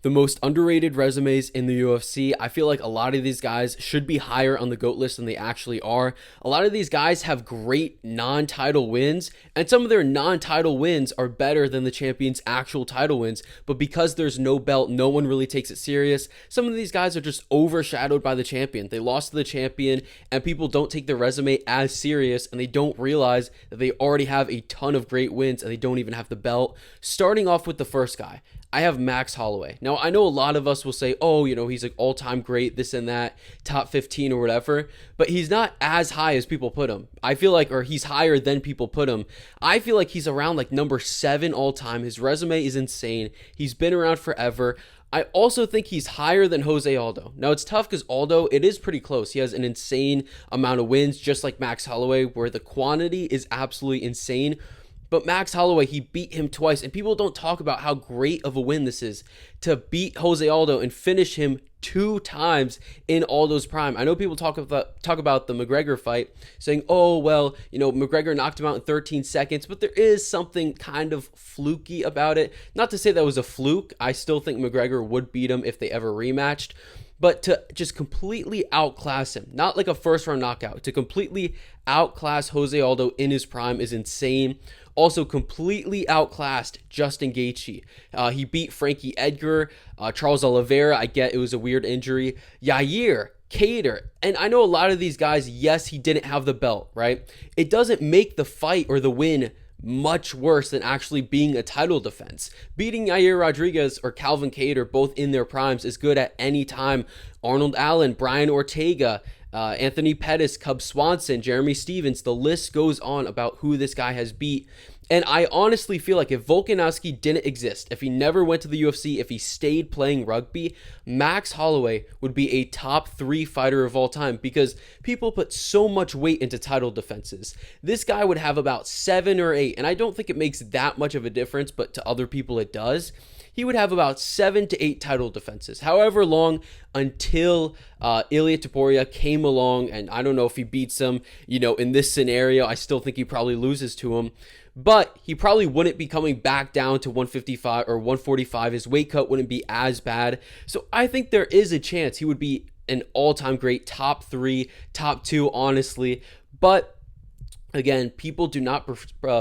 the most underrated resumes in the UFC. I feel like a lot of these guys should be higher on the GOAT list than they actually are. A lot of these guys have great non-title wins, and some of their non-title wins are better than the champion's actual title wins, but because there's no belt, no one really takes it serious. Some of these guys are just overshadowed by the champion. They lost to the champion, and people don't take their resume as serious, and they don't realize that they already have a ton of great wins, and they don't even have the belt. Starting off with the first guy, I have Max Holloway. Now, I know a lot of us will say, oh, he's like all-time great, this and that, top 15 or whatever, but he's not as high as people put him. I feel like, or he's higher than people put him. I feel like he's around like number 7 all-time. His resume is insane. He's been around forever. I also think he's higher than Jose Aldo. Now, it's tough because Aldo, it is pretty close. He has an insane amount of wins, just like Max Holloway, where the quantity is absolutely insane. But Max Holloway, he beat him twice, and people don't talk about how great of a win this is to beat Jose Aldo and finish him 2 times in Aldo's prime. I know people talk about the McGregor fight, saying, oh, well, McGregor knocked him out in 13 seconds, but there is something kind of fluky about it. Not to say that was a fluke. I still think McGregor would beat him if they ever rematched. But to just completely outclass him, not like a first-round knockout, to completely outclass Jose Aldo in his prime is insane. Also completely outclassed Justin Gaethje. He beat Frankie Edgar, Charles Oliveira. I get it was a weird injury. Yair, Kattar. And I know a lot of these guys, yes, he didn't have the belt, right? It doesn't make the fight or the win much worse than actually being a title defense. Beating Yair Rodriguez or Calvin Kattar, both in their primes, is good at any time. Arnold Allen, Brian Ortega, Anthony Pettis, Cub Swanson, Jeremy Stevens, the list goes on about who this guy has beat. And I honestly feel like if Volkanovski didn't exist, if he never went to the UFC, if he stayed playing rugby, Max Holloway would be a top 3 fighter of all time because people put so much weight into title defenses. This guy would have about 7 or 8, and I don't think it makes that much of a difference, but to other people it does. He would have about 7 to 8 title defenses, however long, until Ilia Topuria came along, and I don't know if he beats him, in this scenario. I still think he probably loses to him, but he probably wouldn't be coming back down to 155 or 145. His weight cut wouldn't be as bad. So I think there is a chance he would be an all-time great, top 3, top 2, honestly. But again, people do not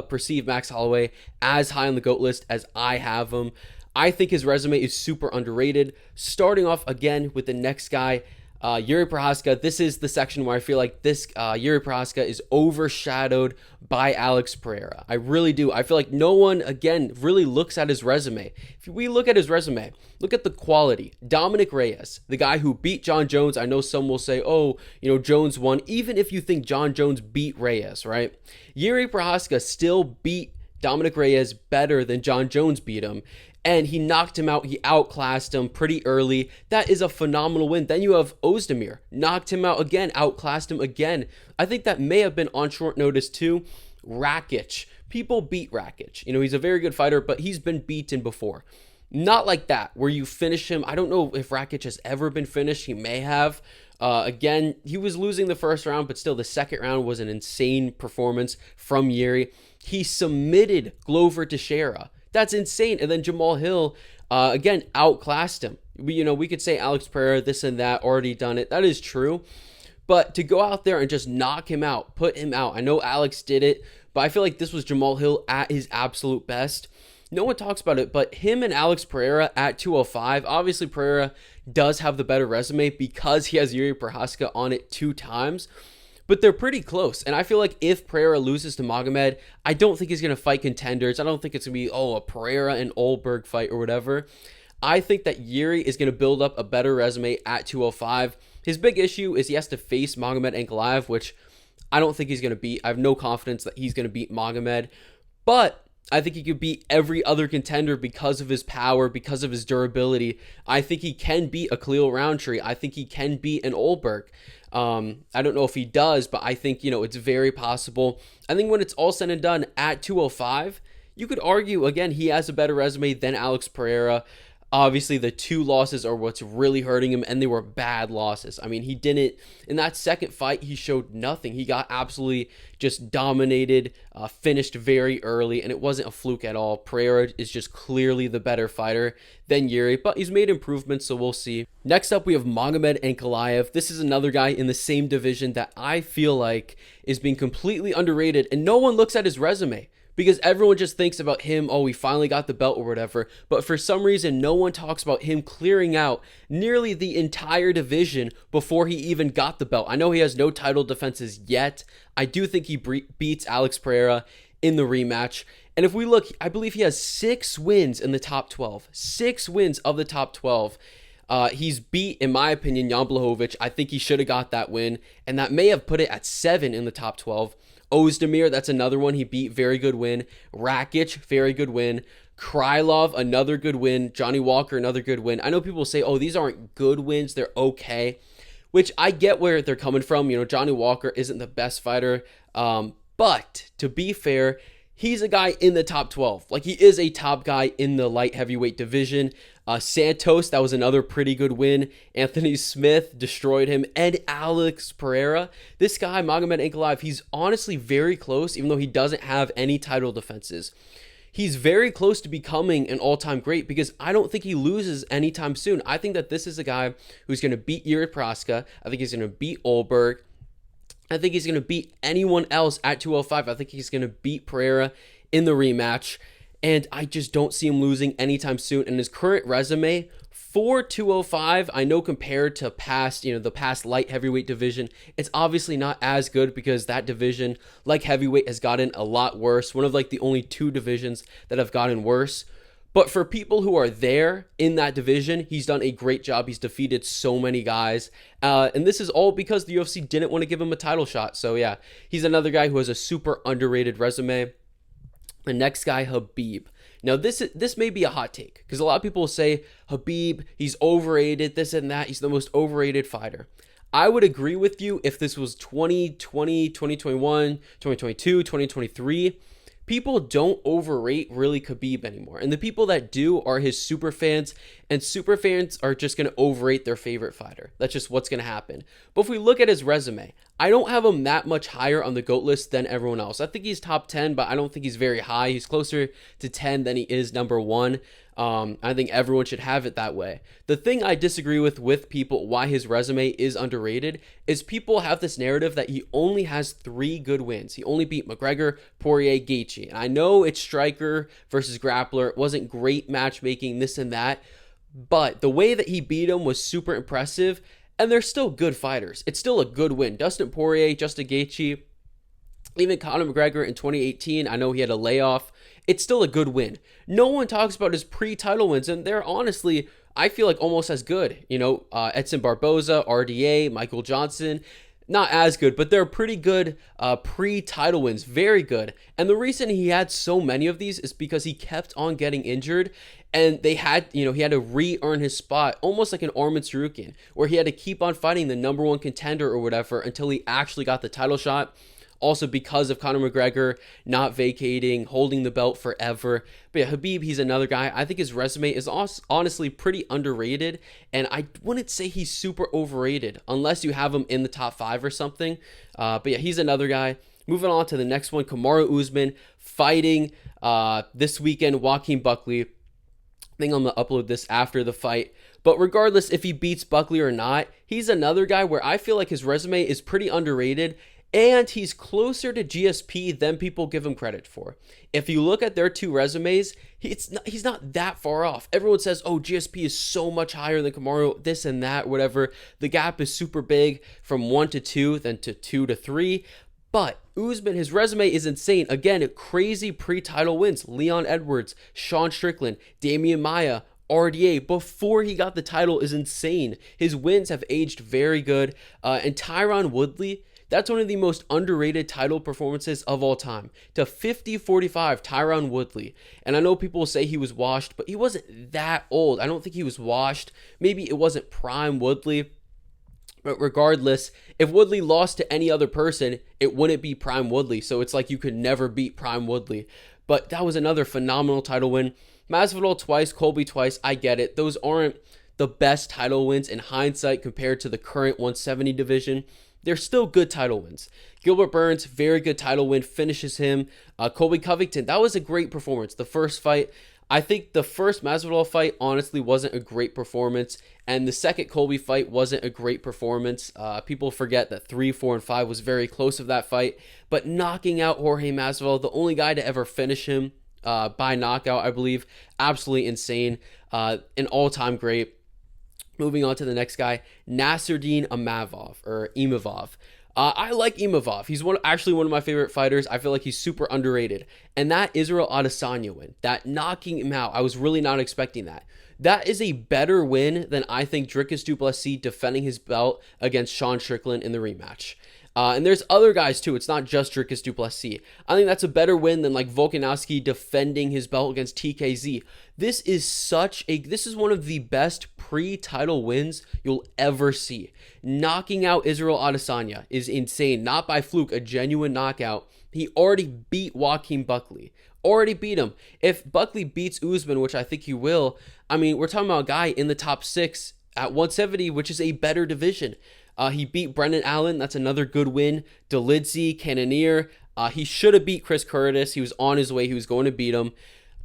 perceive Max Holloway as high on the GOAT list as I have him. I think his resume is super underrated. Starting off again with the next guy, Jiri Prochazka. This is the section where I feel like this Jiri Prochazka is overshadowed by Alex Pereira. I really do. I feel like no one, again, really looks at his resume. If we look at his resume, look at the quality. Dominic Reyes, the guy who beat John Jones. I know some will say, oh, Jones won. Even if you think John Jones beat Reyes, right? Jiri Prochazka still beat Dominic Reyes better than John Jones beat him. And he knocked him out. He outclassed him pretty early. That is a phenomenal win. Then you have Ozdemir. Knocked him out again. Outclassed him again. I think that may have been on short notice too. Rakic. People beat Rakic. He's a very good fighter, but he's been beaten before. Not like that, where you finish him. I don't know if Rakic has ever been finished. He may have. Again, he was losing the first round, but still the second round was an insane performance from Jiri. He submitted Glover Teixeira. That's insane. And then Jamal Hill, again, outclassed him. We could say Alex Pereira, this and that, already done it. That is true. But to go out there and just knock him out, put him out. I know Alex did it, but I feel like this was Jamal Hill at his absolute best. No one talks about it, but him and Alex Pereira at 205, obviously Pereira does have the better resume because he has Jiri Prochazka on it 2 times. But they're pretty close. And I feel like if Pereira loses to Magomed, I don't think he's going to fight contenders. I don't think it's going to be, a Pereira and Olberg fight or whatever. I think that Jiri is going to build up a better resume at 205. His big issue is he has to face Magomed Ankalaev, which I don't think he's going to beat. I have no confidence that he's going to beat Magomed. But I think he could beat every other contender because of his power, because of his durability. I think he can beat a Khalil Roundtree. I think he can beat an Olberg. I don't know if he does, but I think, it's very possible. I think when it's all said and done at 205, you could argue, again, he has a better resume than Alex Pereira. Obviously, the 2 losses are what's really hurting him, and they were bad losses. I mean, he didn't, in that second fight, he showed nothing. He got absolutely just dominated, finished very early, and it wasn't a fluke at all. Pereira is just clearly the better fighter than Jiri, but he's made improvements, so we'll see. Next up, we have Magomed Ankalaev. This is another guy in the same division that I feel like is being completely underrated, and no one looks at his resume. Because everyone just thinks about him, oh, he finally got the belt or whatever. But for some reason, no one talks about him clearing out nearly the entire division before he even got the belt. I know he has no title defenses yet. I do think he beats Alex Pereira in the rematch. And if we look, I believe he has 6 wins in the top 12. 6 wins of the top 12. He's beat, in my opinion, Jan Blachowicz. I think he should have got that win. And that may have put it at 7 in the top 12. Ozdemir, that's another one he beat, very good win. Rakic, very good win. Krylov, another good win. Johnny Walker, another good win. I know people say, oh, these aren't good wins, they're okay, which I get where they're coming from. You know, Johnny Walker isn't the best fighter, but to be fair, he's a guy in the top 12. Like, he is a top guy in the light heavyweight division. Santos, that was another pretty good win. Anthony Smith destroyed him. And Alex Pereira. This guy, Magomed Ankalaev, he's honestly very close, even though he doesn't have any title defenses. He's very close to becoming an all-time great because I don't think he loses anytime soon. I think that this is a guy who's going to beat Jiri Prochazka. I think he's going to beat Olberg. I think he's going to beat anyone else at 205. I think he's going to beat Pereira in the rematch. And I just don't see him losing anytime soon. And his current resume for 205, I know compared to the past light heavyweight division, it's obviously not as good because that division, like heavyweight, has gotten a lot worse. One of like the only 2 divisions that have gotten worse. But for people who are there in that division, he's done a great job. He's defeated so many guys. And this is all because the UFC didn't want to give him a title shot. So yeah, he's another guy who has a super underrated resume. The next guy, Khabib. Now, this may be a hot take because a lot of people will say, Khabib, he's overrated, this and that. He's the most overrated fighter. I would agree with you if this was 2020, 2021, 2022, 2023. People don't overrate really Khabib anymore. And the people that do are his super fans, and super fans are just going to overrate their favorite fighter. That's just what's going to happen. But if we look at his resume, I don't have him that much higher on the GOAT list than everyone else. I think he's top 10, but I don't think he's very high. He's closer to 10 than he is number 1. I think everyone should have it that way. The thing I disagree with people why his resume is underrated is people have this narrative that he only has 3 good wins. He only beat McGregor, Poirier, Gaethje. And I know it's striker versus grappler. It wasn't great matchmaking, this and that. But the way that he beat him was super impressive. And they're still good fighters. It's still a good win. Dustin Poirier, Justin Gaethje, even Conor McGregor in 2018, I know he had a layoff. It's still a good win. No one talks about his pre-title wins, and they're honestly, I feel like almost as good. You know, Edson Barboza, RDA, Michael Johnson, not as good, but they're pretty good pre-title wins, very good. And the reason he had so many of these is because he kept on getting injured, and he had to re-earn his spot, almost like an Arman Tsarukyan, where he had to keep on fighting the number 1 contender or whatever until he actually got the title shot. Also because of Conor McGregor not vacating, holding the belt forever. But yeah, Khabib, he's another guy. I think his resume is honestly pretty underrated. And I wouldn't say he's super overrated unless you have him in the top 5 or something. But yeah, he's another guy. Moving on to the next one, Kamaru Usman fighting this weekend, Joaquin Buckley. I think I'm going to upload this after the fight. But regardless if he beats Buckley or not, he's another guy where I feel like his resume is pretty underrated. And he's closer to GSP than people give him credit for. If you look at their 2 resumes, he's not that far off. Everyone says, oh, GSP is so much higher than Kamaru, this and that, whatever. The gap is super big from 1 to 2, then to 2 to 3. But Usman, his resume is insane. Again, crazy pre-title wins. Leon Edwards, Sean Strickland, Damian Maia, RDA before he got the title is insane. His wins have aged very good. And Tyron Woodley, that's one of the most underrated title performances of all time. To 50-45, Tyron Woodley. And I know people will say he was washed, but he wasn't that old. I don't think he was washed. Maybe it wasn't prime Woodley. But regardless, if Woodley lost to any other person, it wouldn't be prime Woodley. So it's like you could never beat prime Woodley. But that was another phenomenal title win. Masvidal twice, Colby twice. I get it. Those aren't the best title wins in hindsight compared to the current 170 division. They're still good title wins. Gilbert Burns, very good title win, finishes him. Colby Covington, that was a great performance. The first fight, I think the first Masvidal fight honestly wasn't a great performance, and the second Colby fight wasn't a great performance. People forget that 3, 4, and 5 was very close of that fight, but knocking out Jorge Masvidal, the only guy to ever finish him by knockout, I believe, absolutely insane. An all-time great. Moving on to the next guy, Nassourdine Imavov. I like Imavov. He's actually one of my favorite fighters. I feel like he's super underrated. And that Israel Adesanya win, that knocking him out, I was really not expecting that. That is a better win than I think Dricus du Plessis defending his belt against Sean Strickland in the rematch. And there's other guys too. It's not just Dricus du Plessis. I think that's a better win than like Volkanovski defending his belt against TKZ. This is one of the best pre-title wins you'll ever see. Knocking out Israel Adesanya is insane. Not by fluke, a genuine knockout. He already beat Joaquin Buckley. Already beat him. If Buckley beats Usman, which I think he will, I mean, we're talking about a guy in the top 6 at 170, which is a better division. He beat Brendan Allen. That's another good win. Dolidze, Cannonier. He should have beat Chris Curtis. He was on his way. He was going to beat him.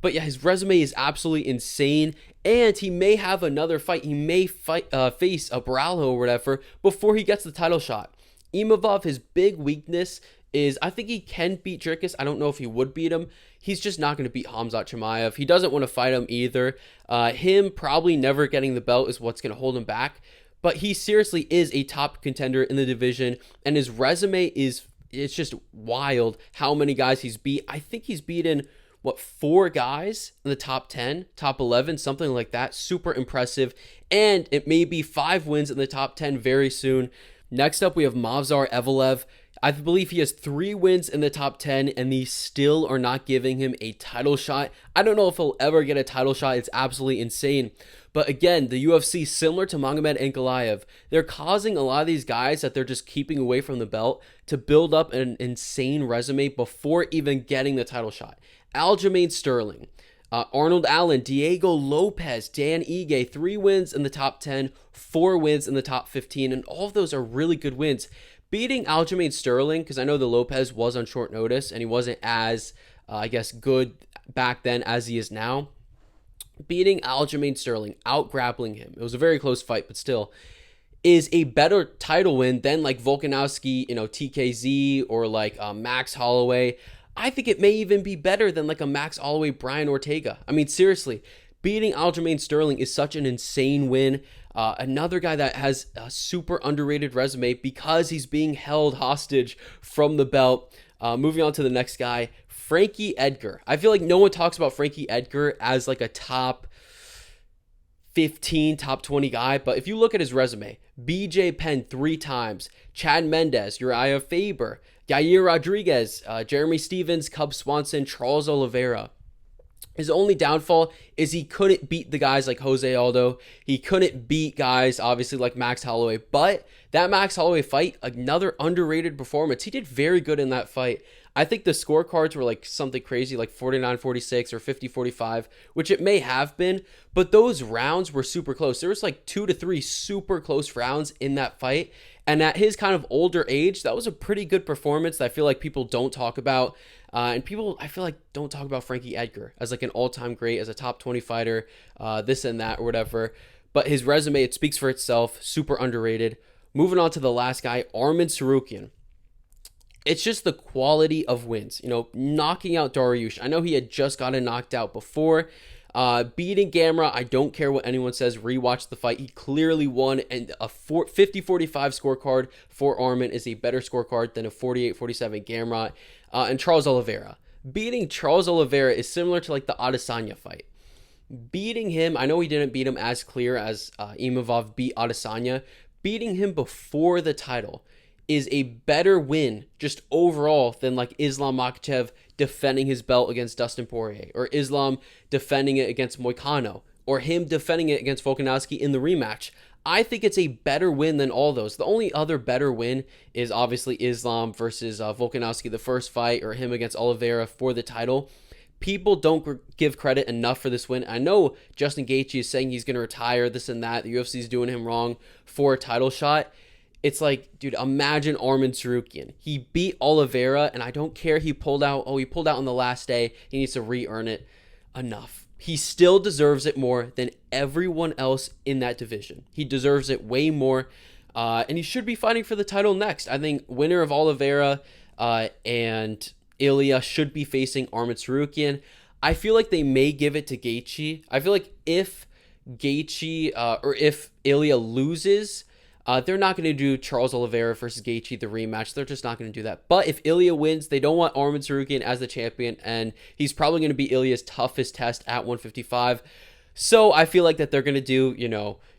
But yeah, his resume is absolutely insane. And he may have another fight. He may face a Baralho or whatever before he gets the title shot. Imavov, his big weakness is I think he can beat Dricus. I don't know if he would beat him. He's just not going to beat Khamzat Chimaev. He doesn't want to fight him either. Him probably never getting the belt is what's going to hold him back. But he seriously is a top contender in the division, and his resume it's just wild how many guys he's beat. I think he's beaten, 4 guys in the top 10, top 11, something like that. Super impressive, and it may be 5 wins in the top 10 very soon. Next up, we have Movsar Evloev. I believe he has 3 wins in the top 10, and they still are not giving him a title shot. I don't know if he'll ever get a title shot. It's absolutely insane. But again, the UFC, similar to Magomed Ankalaev, they're causing a lot of these guys that they're just keeping away from the belt to build up an insane resume before even getting the title shot. Aljamain Sterling, Arnold Allen, Diego Lopez, Dan Ige, 3 wins in the top 10, 4 wins in the top 15, and all of those are really good wins. Beating Aljamain Sterling, because I know the Lopez was on short notice and he wasn't as, good back then as he is now. Beating Aljamain Sterling, out-grappling him, it was a very close fight, but still, is a better title win than like Volkanovski, TKZ, or like Max Holloway. I think it may even be better than like a Max Holloway, Brian Ortega. I mean, seriously, beating Aljamain Sterling is such an insane win. Another guy that has a super underrated resume because he's being held hostage from the belt. Moving on to the next guy, Frankie Edgar. I feel like no one talks about Frankie Edgar as like a top 15, top 20 guy, but if you look at his resume, BJ Penn 3 times, Chad Mendes, Uriah Faber, Yair Rodriguez, Jeremy Stevens, Cub Swanson, Charles Oliveira. His only downfall is he couldn't beat the guys like Jose Aldo. He couldn't beat guys, obviously, like Max Holloway. But that Max Holloway fight, another underrated performance. He did very good in that fight. I think the scorecards were like something crazy, like 49-46 or 50-45, which it may have been. But those rounds were super close. There was like 2 to 3 super close rounds in that fight. And at his kind of older age, that was a pretty good performance that I feel like people don't talk about. And people, I feel like, don't talk about Frankie Edgar as like an all-time great, as a top 20 fighter, this and that or whatever. But his resume, it speaks for itself, super underrated. Moving on to the last guy, Arman Tsarukyan. It's just the quality of wins, knocking out Dariush. I know he had just gotten knocked out before. Beating Gamera, I don't care what anyone says. Rewatch the fight. He clearly won, and a 50-45 scorecard for Arman is a better scorecard than a 48-47 Gamera. And Charles Oliveira. Beating Charles Oliveira is similar to like the Adesanya fight. Beating him, I know he didn't beat him as clear as Imavov beat Adesanya. Beating him before the title is a better win just overall than like Islam Makhachev defending his belt against Dustin Poirier, or Islam defending it against Moicano, or him defending it against Volkanovski in the rematch. I think it's a better win than all those. The only other better win is obviously Islam versus Volkanovski, the first fight, or him against Oliveira for the title. people don't give credit enough for this win. I know Justin Gaethje is saying he's going to retire, this and that. The UFC is doing him wrong for a title shot. It's like, dude, imagine Arman Tsarukyan. He beat Oliveira, and I don't care he pulled out. Oh, he pulled out on the last day. He needs to re-earn it. Enough. He still deserves it more than everyone else in that division. He deserves it way more, and he should be fighting for the title next. I think winner of Oliveira and Ilya should be facing Arman Tsarukyan. I feel like they may give it to Gaethje. I feel like if Gaethje or if Ilya loses, they're not going to do Charles Oliveira versus Gaethje, the rematch. They're just not going to do that. But if Ilya wins, they don't want Arman Tsarukyan as the champion, and he's probably going to be Ilya's toughest test at 155. So I feel like that they're going to do,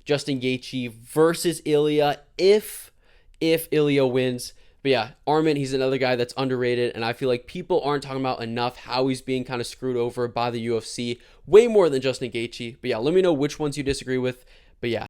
Justin Gaethje versus Ilya if Ilya wins. But yeah, Arman, he's another guy that's underrated, and I feel like people aren't talking about enough how he's being kind of screwed over by the UFC, way more than Justin Gaethje. But yeah, let me know which ones you disagree with. But yeah.